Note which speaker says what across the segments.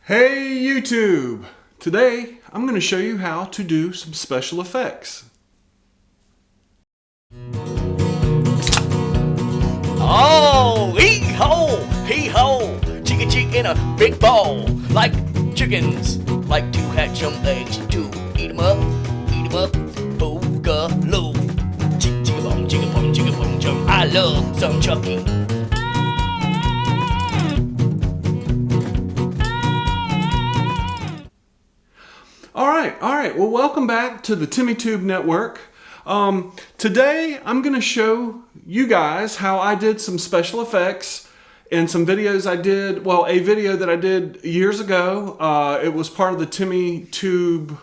Speaker 1: Hey YouTube! Today I'm going to show you how to do some special effects.
Speaker 2: Oh, hee-ho, chicken chick in a big ball. Like chickens, like to hatch some eggs, to eat 'em up, boogaloo. Chicka bum, chum. I love some Chucky.
Speaker 1: Alright, well welcome back to the TimmyTube Network. Today I'm going to show you guys how I did some special effects in some videos I did, well a video that I did years ago. It was part of the TimmyTube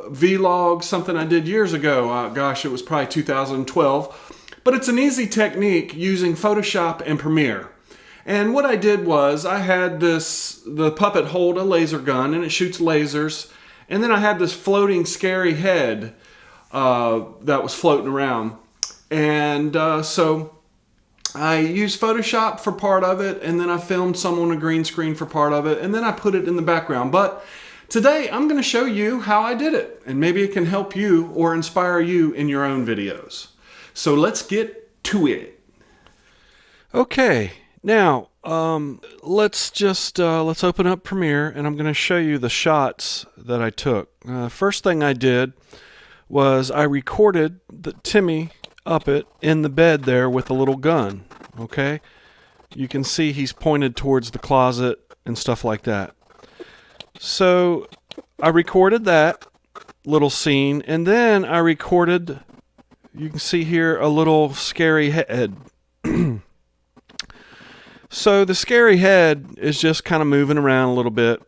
Speaker 1: vlog, something I did years ago. Gosh, it was probably 2012. But it's an easy technique using Photoshop and Premiere. And what I did was I had the puppet hold a laser gun and it shoots lasers. And then I had this floating scary head that was floating around. And so I used Photoshop for part of it, and then I filmed some on a green screen for part of it, and then I put it in the background. But today I'm going to show you how I did it, and maybe it can help you or inspire you in your own videos. So let's get to it. Okay, now let's open up Premiere, and I'm going to show you the shots that I took. First thing I did was I recorded Timmy up it in the bed there with a little gun. Okay, you can see he's pointed towards the closet and stuff like that. So I recorded that little scene, and then I recorded, you can see here, a little scary head. So the scary head is just kind of moving around a little bit.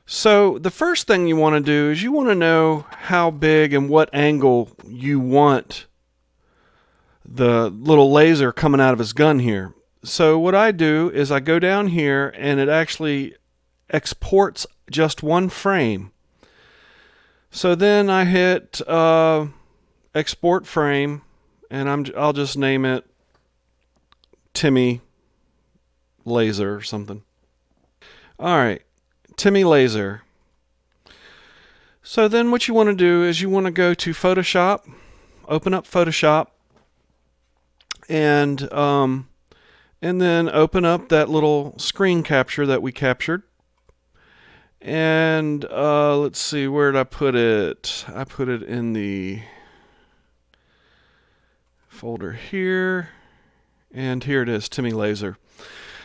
Speaker 1: So the first thing you want to do is you want to know how big and what angle you want the little laser coming out of his gun here. So what I do is I go down here and it actually exports just one frame. So then I hit export frame, and I'll just name it Timmy Laser or something. Alright, Timmy Laser. So then what you want to do is you want to go to Photoshop, open up Photoshop, and then open up that little screen capture that we captured. And let's see, where did I put it? I put it in the folder here, and here it is, Timmy Laser.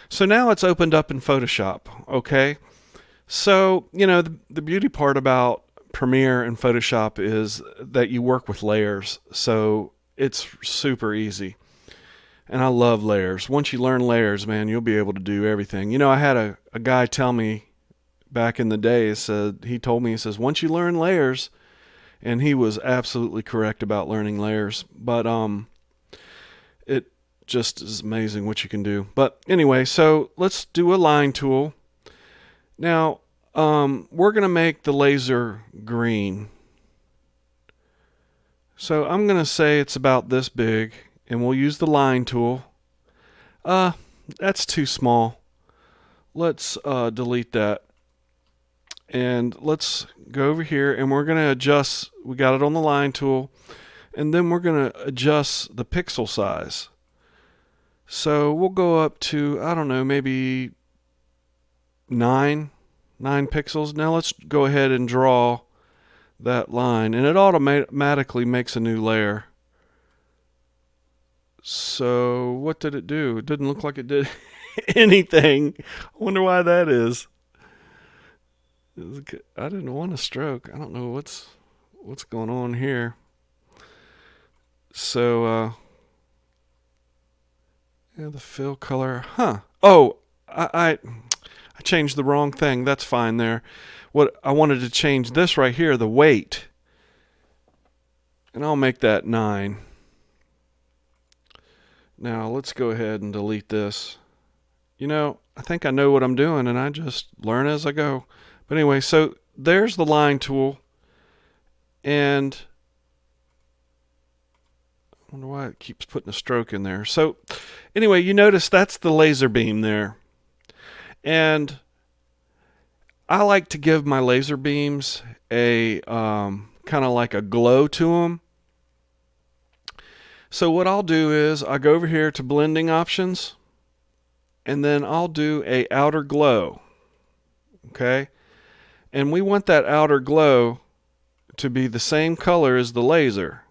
Speaker 1: So now it's opened up in Photoshop, okay? So, you know, the beauty part about Premiere and Photoshop is that you work with layers, so it's super easy. And I love layers. Once you learn layers, man, you'll be able to do everything. You know, I had a guy tell me back in the day, he told me, he says, once you learn layers, and he was absolutely correct about learning layers, but it just is amazing what you can do. But anyway, so let's do a line tool. Now, we're going to make the laser green. So I'm going to say it's about this big, and we'll use the line tool. That's too small. Let's delete that. And let's go over here, and we're going to adjust. We got it on the line tool, and then we're going to adjust the pixel size. So we'll go up to, I don't know, maybe 9 pixels. Now let's go ahead and draw that line, and it automatically makes a new layer. So what did it do? It didn't look like it did anything. I wonder why that is. I didn't want a stroke. I don't know what's going on here. So yeah, the fill color. Oh, I changed the wrong thing. That's fine there. What I wanted to change this right here, the weight. And I'll make that 9. Now let's go ahead and delete this. You know, I think I know what I'm doing, and I just learn as I go. But anyway, so there's the line tool. And I wonder why it keeps putting a stroke in there. So anyway, you notice that's the laser beam there. And I like to give my laser beams a kind of like a glow to them. So what I'll do is I go over here to blending options, and then I'll do a outer glow. Okay, and we want that outer glow to be the same color as the laser.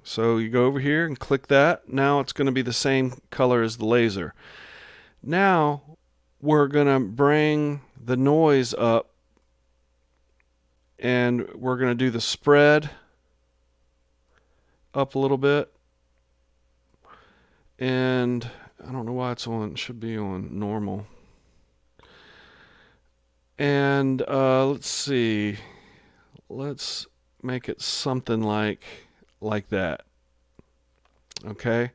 Speaker 1: So you go over here and click that. Now it's going to be the same color as the laser. Now we're going to bring the noise up, and we're going to do the spread up a little bit. And I don't know why it's on, it should be on normal. And let's see, let's make it something like that. Okay,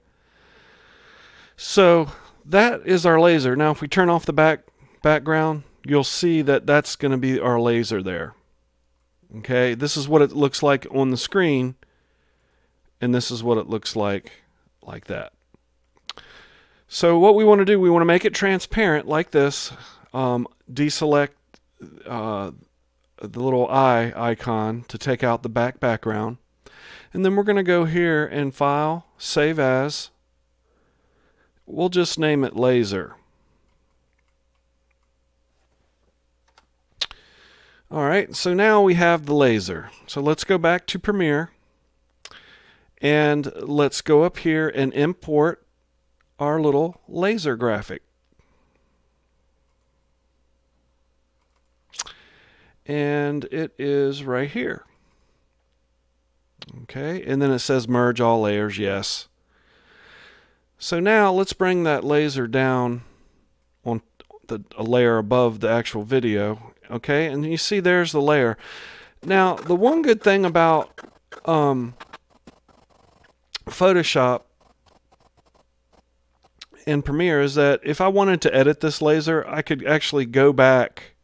Speaker 1: so that is our laser. Now if we turn off the background, you'll see that that's going to be our laser there. Okay, this is what it looks like on the screen, and this is what it looks like that. So what we want to do, we want to make it transparent like this. Deselect the little eye icon to take out the background. And then we're going to go here and File, Save As. We'll just name it Laser. Alright, so now we have the laser. So let's go back to Premiere. And let's go up here and import our little laser graphic. And it is right here. Okay, and then it says merge all layers, yes. So now let's bring that laser down on a layer above the actual video. Okay, and you see there's the layer. Now the one good thing about Photoshop and Premiere is that if I wanted to edit this laser, I could actually go back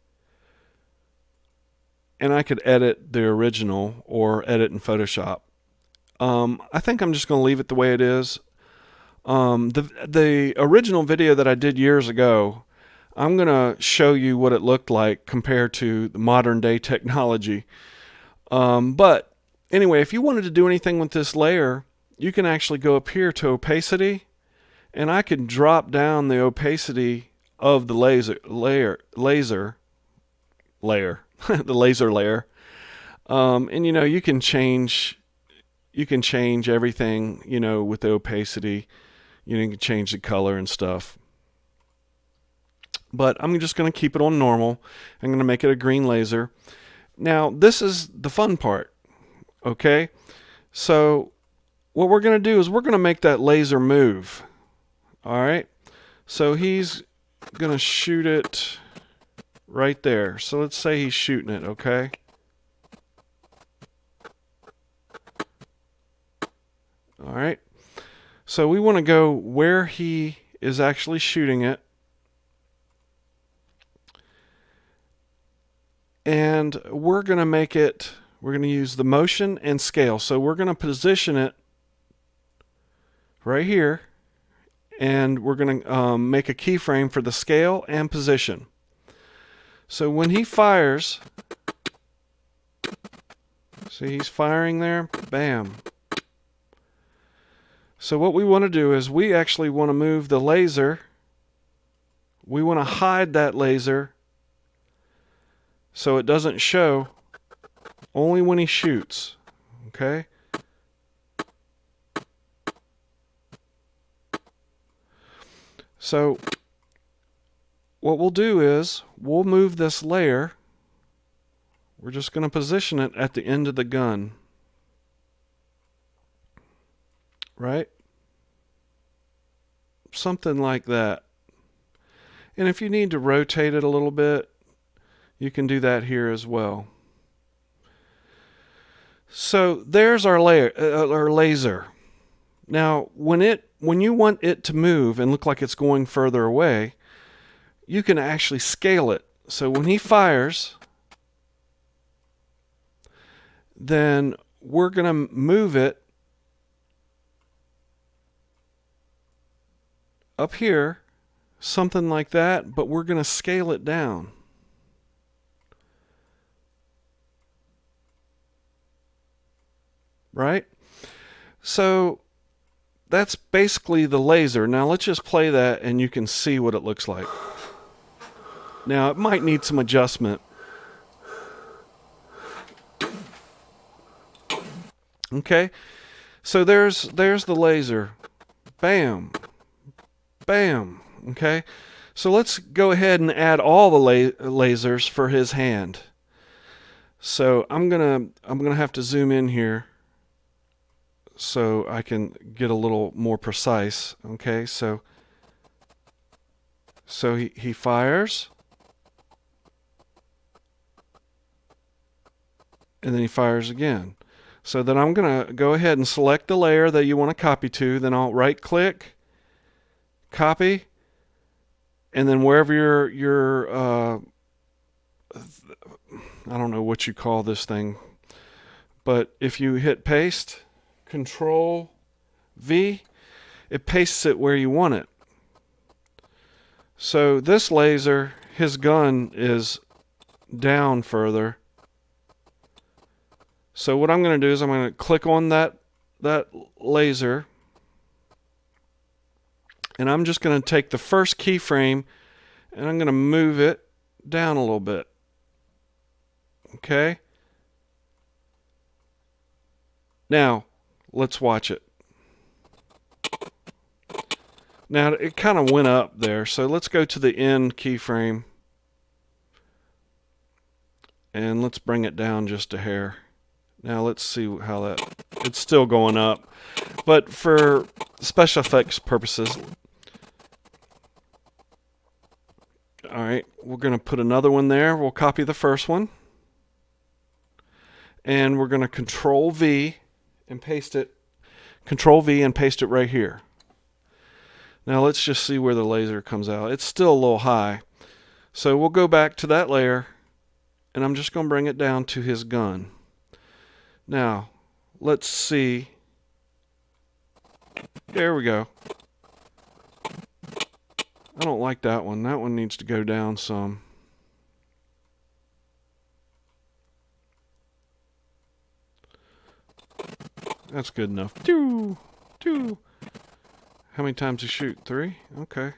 Speaker 1: and I could edit the original or edit in Photoshop. I think I'm just going to leave it the way it is. The original video that I did years ago, I'm going to show you what it looked like compared to the modern day technology. But anyway, if you wanted to do anything with this layer, you can actually go up here to opacity, and I can drop down the opacity of the laser layer, the laser layer. And you know, you can change everything, you know, with the opacity. You can change the color and stuff. But I'm just going to keep it on normal. I'm going to make it a green laser. Now, this is the fun part. Okay? So, what we're going to do is we're going to make that laser move. Alright? So, he's going to shoot it right there. So, let's say he's shooting it, okay? Alright? So, we want to go where he is actually shooting it. And we're going to make it, we're going to use the motion and scale. So we're going to position it right here, and we're going to make a keyframe for the scale and position. So when he fires, see he's firing there, bam. So what we want to do is we actually want to move the laser. We want to hide that laser so it doesn't show only when he shoots. Okay? So what we'll do is we'll move this layer. We're just going to position it at the end of the gun. Right? Something like that. And if you need to rotate it a little bit, you can do that here as well. So there's our laser. Now, when you want it to move and look like it's going further away, you can actually scale it. So when he fires, then we're going to move it up here, something like that, but we're going to scale it down. right? So that's basically the laser. Now let's just play that and you can see what it looks like. Now it might need some adjustment. Okay, so there's the laser. Bam, bam. Okay, so let's go ahead and add all the lasers for his hand. So I'm gonna have to zoom in here so I can get a little more precise. Okay, so he fires, and then he fires again. So then I'm going to go ahead and select the layer that you want to copy to. Then I'll right click, copy, and then wherever your I don't know what you call this thing, but if you hit paste, Control V, it pastes it where you want it. So this laser, his gun is down further. So what I'm going to do is I'm going to click on that laser, and I'm just going to take the first keyframe and I'm going to move it down a little bit. Okay? Now, let's watch it. Now, it kind of went up there, so let's go to the end keyframe and let's bring it down just a hair. Now let's see how it's still going up. But for special effects purposes, alright, we're going to put another one there. We'll copy the first one. And we're going to Control V and paste it. Control V and paste it right here. Now let's just see where the laser comes out. It's still a little high. So we'll go back to that layer, and I'm just going to bring it down to his gun. Now, let's see. There we go. I don't like that one. That one needs to go down some. That's good enough. Two. How many times to shoot? 3? Okay.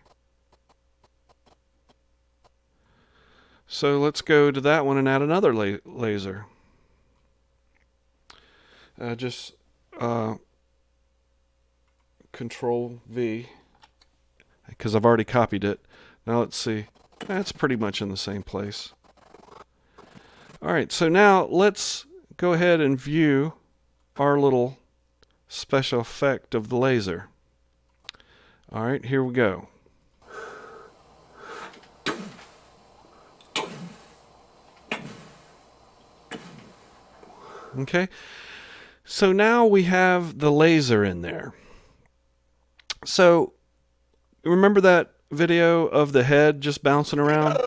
Speaker 1: So let's go to that one and add another laser. Just Control V, because I've already copied it. Now let's see. That's pretty much in the same place. Alright, so now let's go ahead and view our little special effect of the laser. Alright, here we go. Okay, so now we have the laser in there. So, remember that video of the head just bouncing around?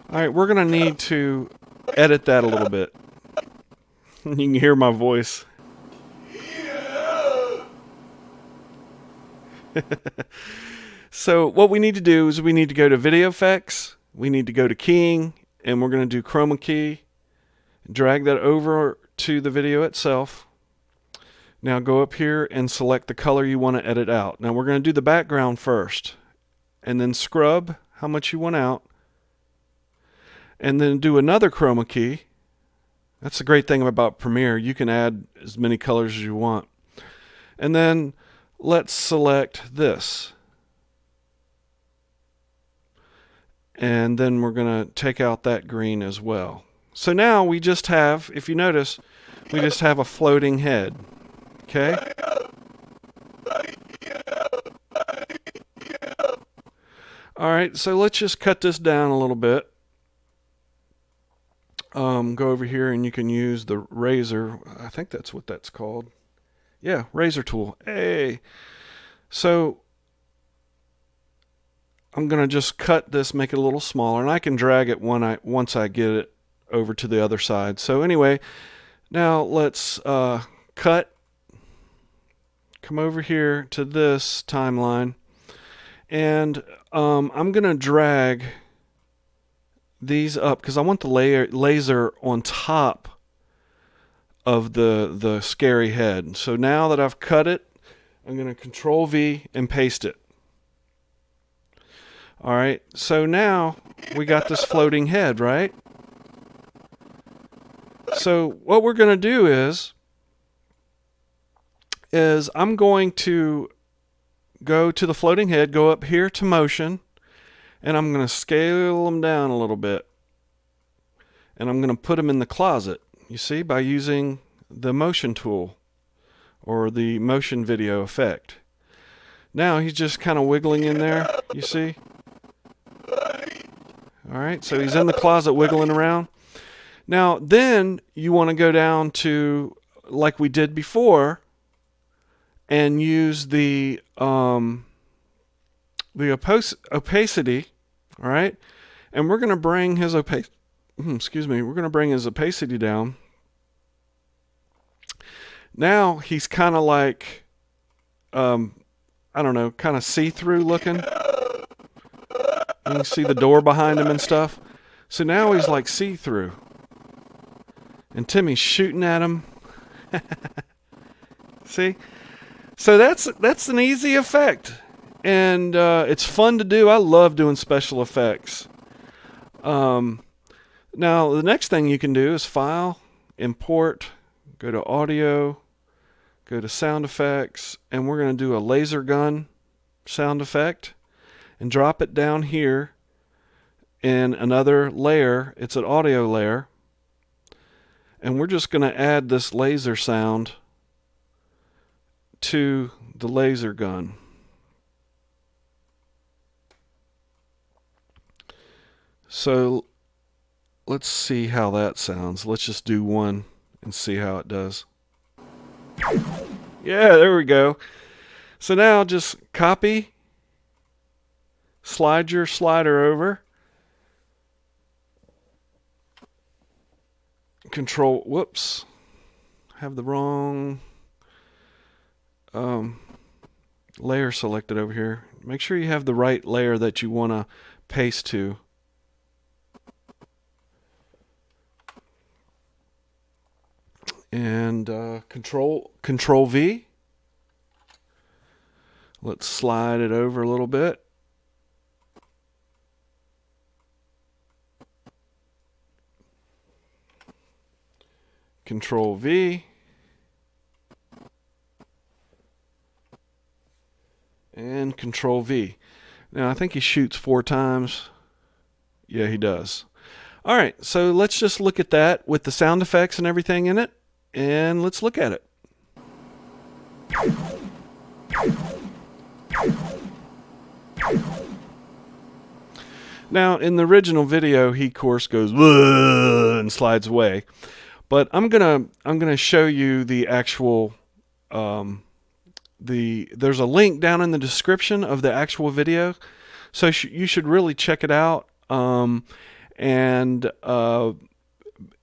Speaker 1: Alright, we're going to need to edit that a little bit. You can hear my voice. So what we need to do is we need to go to video effects, we need to go to keying, and we're going to do chroma key, drag that over to the video itself. Now go up here and select the color you want to edit out. Now we're going to do the background first, and then scrub how much you want out, and then do another chroma key. That's the great thing about Premiere. You can add as many colors as you want. And then let's select this. And then we're going to take out that green as well. So now we just have, if you notice, we just have a floating head. Okay? Alright, so let's just cut this down a little bit. Go over here and you can use the razor. I think that's what that's called. Yeah, razor tool. Hey! So I'm going to just cut this, make it a little smaller, and I can drag it once I get it over to the other side. So anyway, now let's cut, come over here to this timeline, and I'm going to drag these up because I want the laser on top of the scary head. So now that I've cut it, I'm going to Control V and paste it. All right, so now we got this floating head, right? So what we're going to do is I'm going to go to the floating head, go up here to motion, and I'm going to scale them down a little bit. And I'm going to put them in the closet, you see, by using the motion tool or the motion video effect. Now he's just kind of wiggling in there, you see? All right, so he's in the closet wiggling around. Now, then you want to go down to, like we did before, and use the opacity, all right? And we're going to bring his we're going to bring his opacity down. Now he's kind of like, I don't know, kind of see-through looking. You can see the door behind him and stuff. So now he's like see-through. And Timmy's shooting at him. See? So that's an easy effect. And it's fun to do. I love doing special effects. Now, the next thing you can do is File, Import, go to Audio, go to Sound Effects, and we're going to do a laser gun sound effect and drop it down here in another layer. It's an audio layer. And we're just going to add this laser sound to the laser gun. So let's see how that sounds. Let's just do one and see how it does. Yeah, there we go. So now just copy, slide your slider over, Control, whoops, have the wrong layer selected over here. Make sure you have the right layer that you want to paste to. And Control V. Let's slide it over a little bit. Control V. And Control V. Now I think he shoots 4 times. Yeah, he does. All right, so let's just look at that with the sound effects and everything in it. And let's look at it. Now, in the original video, he of course goes and slides away. But I'm gonna show you the actual there's a link down in the description of the actual video, so you should really check it out.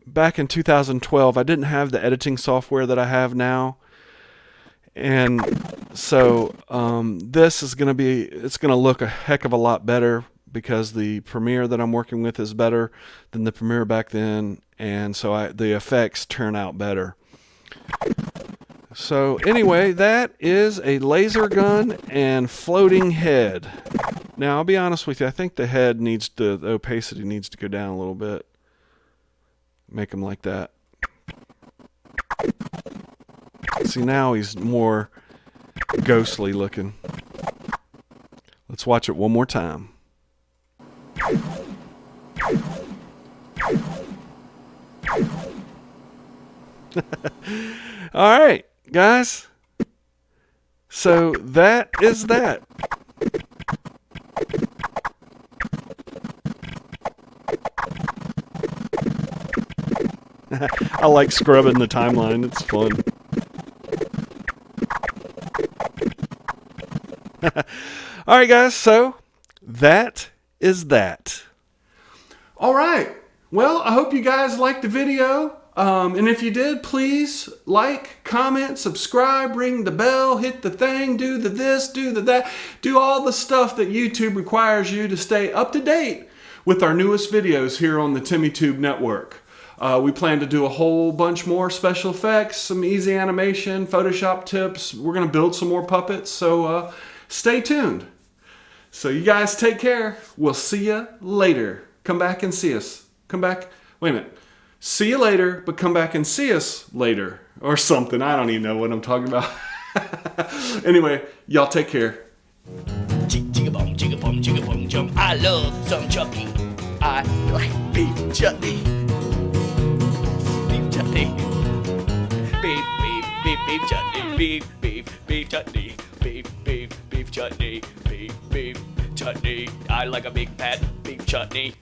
Speaker 1: Back in 2012, I didn't have the editing software that I have now, and so this is it's gonna look a heck of a lot better because the Premiere that I'm working with is better than the Premiere back then, and so the effects turn out better. So anyway, that is a laser gun and floating head. Now I'll be honest with you, I think the head the opacity needs to go down a little bit. Make him like that. See, now he's more ghostly looking. Let's watch it one more time. All right, guys. So that is that. I like scrubbing the timeline. It's fun. All right, guys. So that is that. All right. Well, I hope you guys liked the video. And if you did, please like, comment, subscribe, ring the bell, hit the thing, do the this, do the that, do all the stuff that YouTube requires you to stay up to date with our newest videos here on the TimmyTube Network. We plan to do a whole bunch more special effects, some easy animation, Photoshop tips. We're going to build some more puppets, so stay tuned. So you guys take care. We'll see you later. Come back and see us. Come back. Wait a minute. See you later, but come back and see us later. Or something. I don't even know what I'm talking about. Anyway, y'all take care.
Speaker 2: Chicka-bum, chicka-bum, chicka-bum, jump. I love some Chucky. I like beef chutney. Beef chutney. Beef, beef, beef, beef chutney. Beef, beef, beef chutney. Beef, beef, beef chutney. Beef, beef chutney. I like a big fat beef chutney.